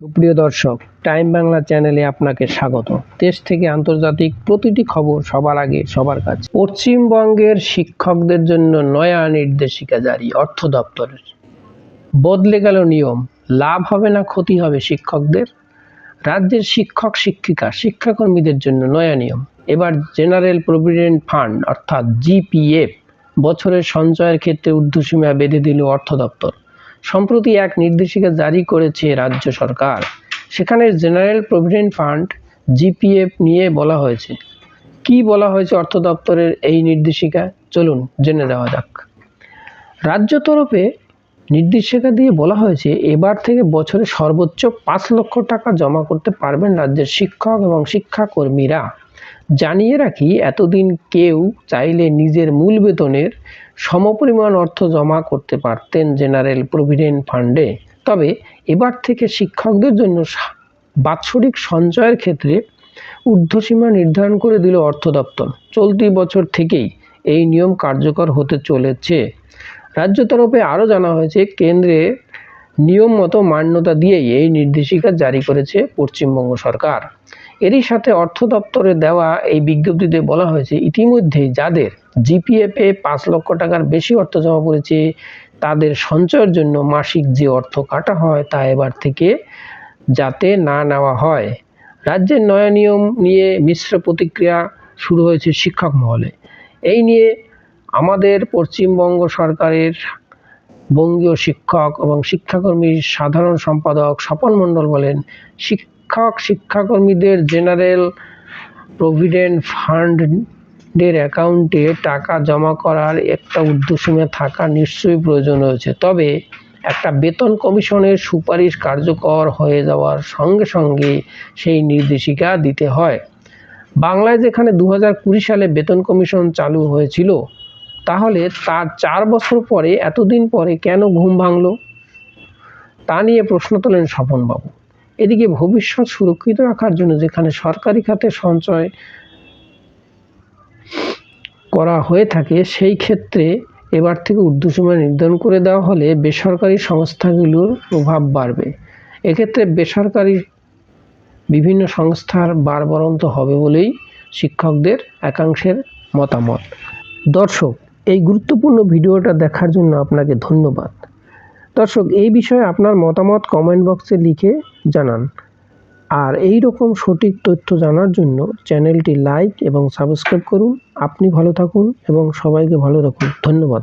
সুপ্রিয় দর্শক, টাইম বাংলা চ্যানেলে আপনাকে স্বাগত। দেশ থেকে আন্তর্জাতিক প্রতিটি খবর সবার আগে সবার কাছে। পশ্চিমবঙ্গের শিক্ষকদের জন্য নয়া নির্দেশিকা জারি অর্থ দপ্তরের। বদলে গেল নিয়ম, লাভ হবে না ক্ষতি হবে শিক্ষকদের। রাজ্যের শিক্ষক শিক্ষাকর্মীদের জন্য নয়া নিয়ম। এবার জেনারেল প্রভিডেন্ট ফান্ড অর্থাৎ জিপিএফ বছরের সঞ্চয়ের ক্ষেত্রে ঊর্ধ্বসীমা বেঁধে দিল অর্থ দপ্তর। সম্প্রতি এক নির্দেশিকা জারি করেছে রাজ্য সরকার। সেখানে জেনারেল প্রভিডেন্ট ফান্ড জিপিএফ নিয়ে বলা হয়েছে। কি বলা হয়েছে অর্থ দপ্তরের এই নির্দেশিকা, চলুন জেনে দেওয়া যাক। রাজ্য তরফে নির্দেশিকা দিয়ে বলা হয়েছে, এবার থেকে বছরে সর্বোচ্চ ৫ লক্ষ টাকা জমা করতে পারবেন রাজ্যের শিক্ষক এবং শিক্ষাকর্মীরা। জানিয়ে রাখি, এতদিন কেউ চাইলে নিজের মূল বেতনের সমপরিমাণ অর্থ জমা করতে পারতেন জেনারেল প্রভিডেন্ট ফান্ডে। তবে এবার থেকে শিক্ষকদের জন্য বাৎসরিক সঞ্চয়ের ক্ষেত্রে ঊর্ধ্বসীমা নির্ধারণ করে দিল অর্থ দপ্তর। চলতি বছর থেকেই এই নিয়ম কার্যকর হতে চলেছে। রাজ্য তরফে আরও জানা হয়েছে, কেন্দ্রে নিয়ম মতো মান্যতা দিয়েই এই নির্দেশিকা জারি করেছে পশ্চিমবঙ্গ সরকার। এরই সাথে অর্থ দপ্তরে দেওয়া এই বিজ্ঞপ্তিতে বলা হয়েছে, ইতিমধ্যেই যাদের জিপিএফে ৫ লক্ষ টাকার বেশি অর্থ জমা পড়েছে, তাদের সঞ্চয়ের জন্য মাসিক যে অর্থ কাটা হয় তা এবার থেকে যাতে না নেওয়া হয়। রাজ্যের নয়া নিয়ম নিয়ে মিশ্র প্রতিক্রিয়া শুরু হয়েছে শিক্ষক মহলে। এই নিয়ে আমাদের পশ্চিমবঙ্গ সরকারের বঙ্গীয় শিক্ষক এবং শিক্ষাকর্মী সাধারণ সম্পাদক স্বপন মণ্ডল বলেন, শিক্ষাকর্মীদের জেনারেল প্রভিডেন্ট ফান্ডের অ্যাকাউন্টে টাকা জমা করার একটা ঊর্ধ্বসীমা থাকা নিশ্চয়ই প্রয়োজন রয়েছে। তবে একটা বেতন কমিশনের সুপারিশ কার্যকর হয়ে যাওয়ার সঙ্গে সঙ্গে সেই নির্দেশিকা দিতে হয়। বাংলায় যেখানে 2020 সালে বেতন কমিশন চালু হয়েছিল, তাহলে তার 4 বছর পরে এতদিন পরে কেন ঘুম ভাঙল, তা নিয়ে প্রশ্ন তোলেন স্বপনবাবু। এদিকে ভবিষ্যৎ সুরক্ষিত রাখার জন্য যেখানে সরকারি খাতে সঞ্চয় করা হয়ে থাকে, সেই ক্ষেত্রে এবার থেকে ঊর্ধ্বসীমা নির্ধারণ করে দেওয়া হলে বেসরকারি সংস্থাগুলোর প্রভাব বাড়বে। এক্ষেত্রে বেসরকারি বিভিন্ন সংস্থার বাড়বাড়ন্ত হবে বলেই শিক্ষকদের একাংশের মতামত। দর্শক, এই গুরুত্বপূর্ণ ভিডিওটা দেখার জন্য আপনাকে ধন্যবাদ। দর্শক, এই বিষয়ে আপনার মতামত কমেন্ট বক্সে লিখে জানান। আর এই রকম সঠিক তথ্য জানার জন্য চ্যানেলটি লাইক এবং সাবস্ক্রাইব করুন। আপনি ভালো থাকুন এবং সবাইকে ভালো রাখুন। ধন্যবাদ।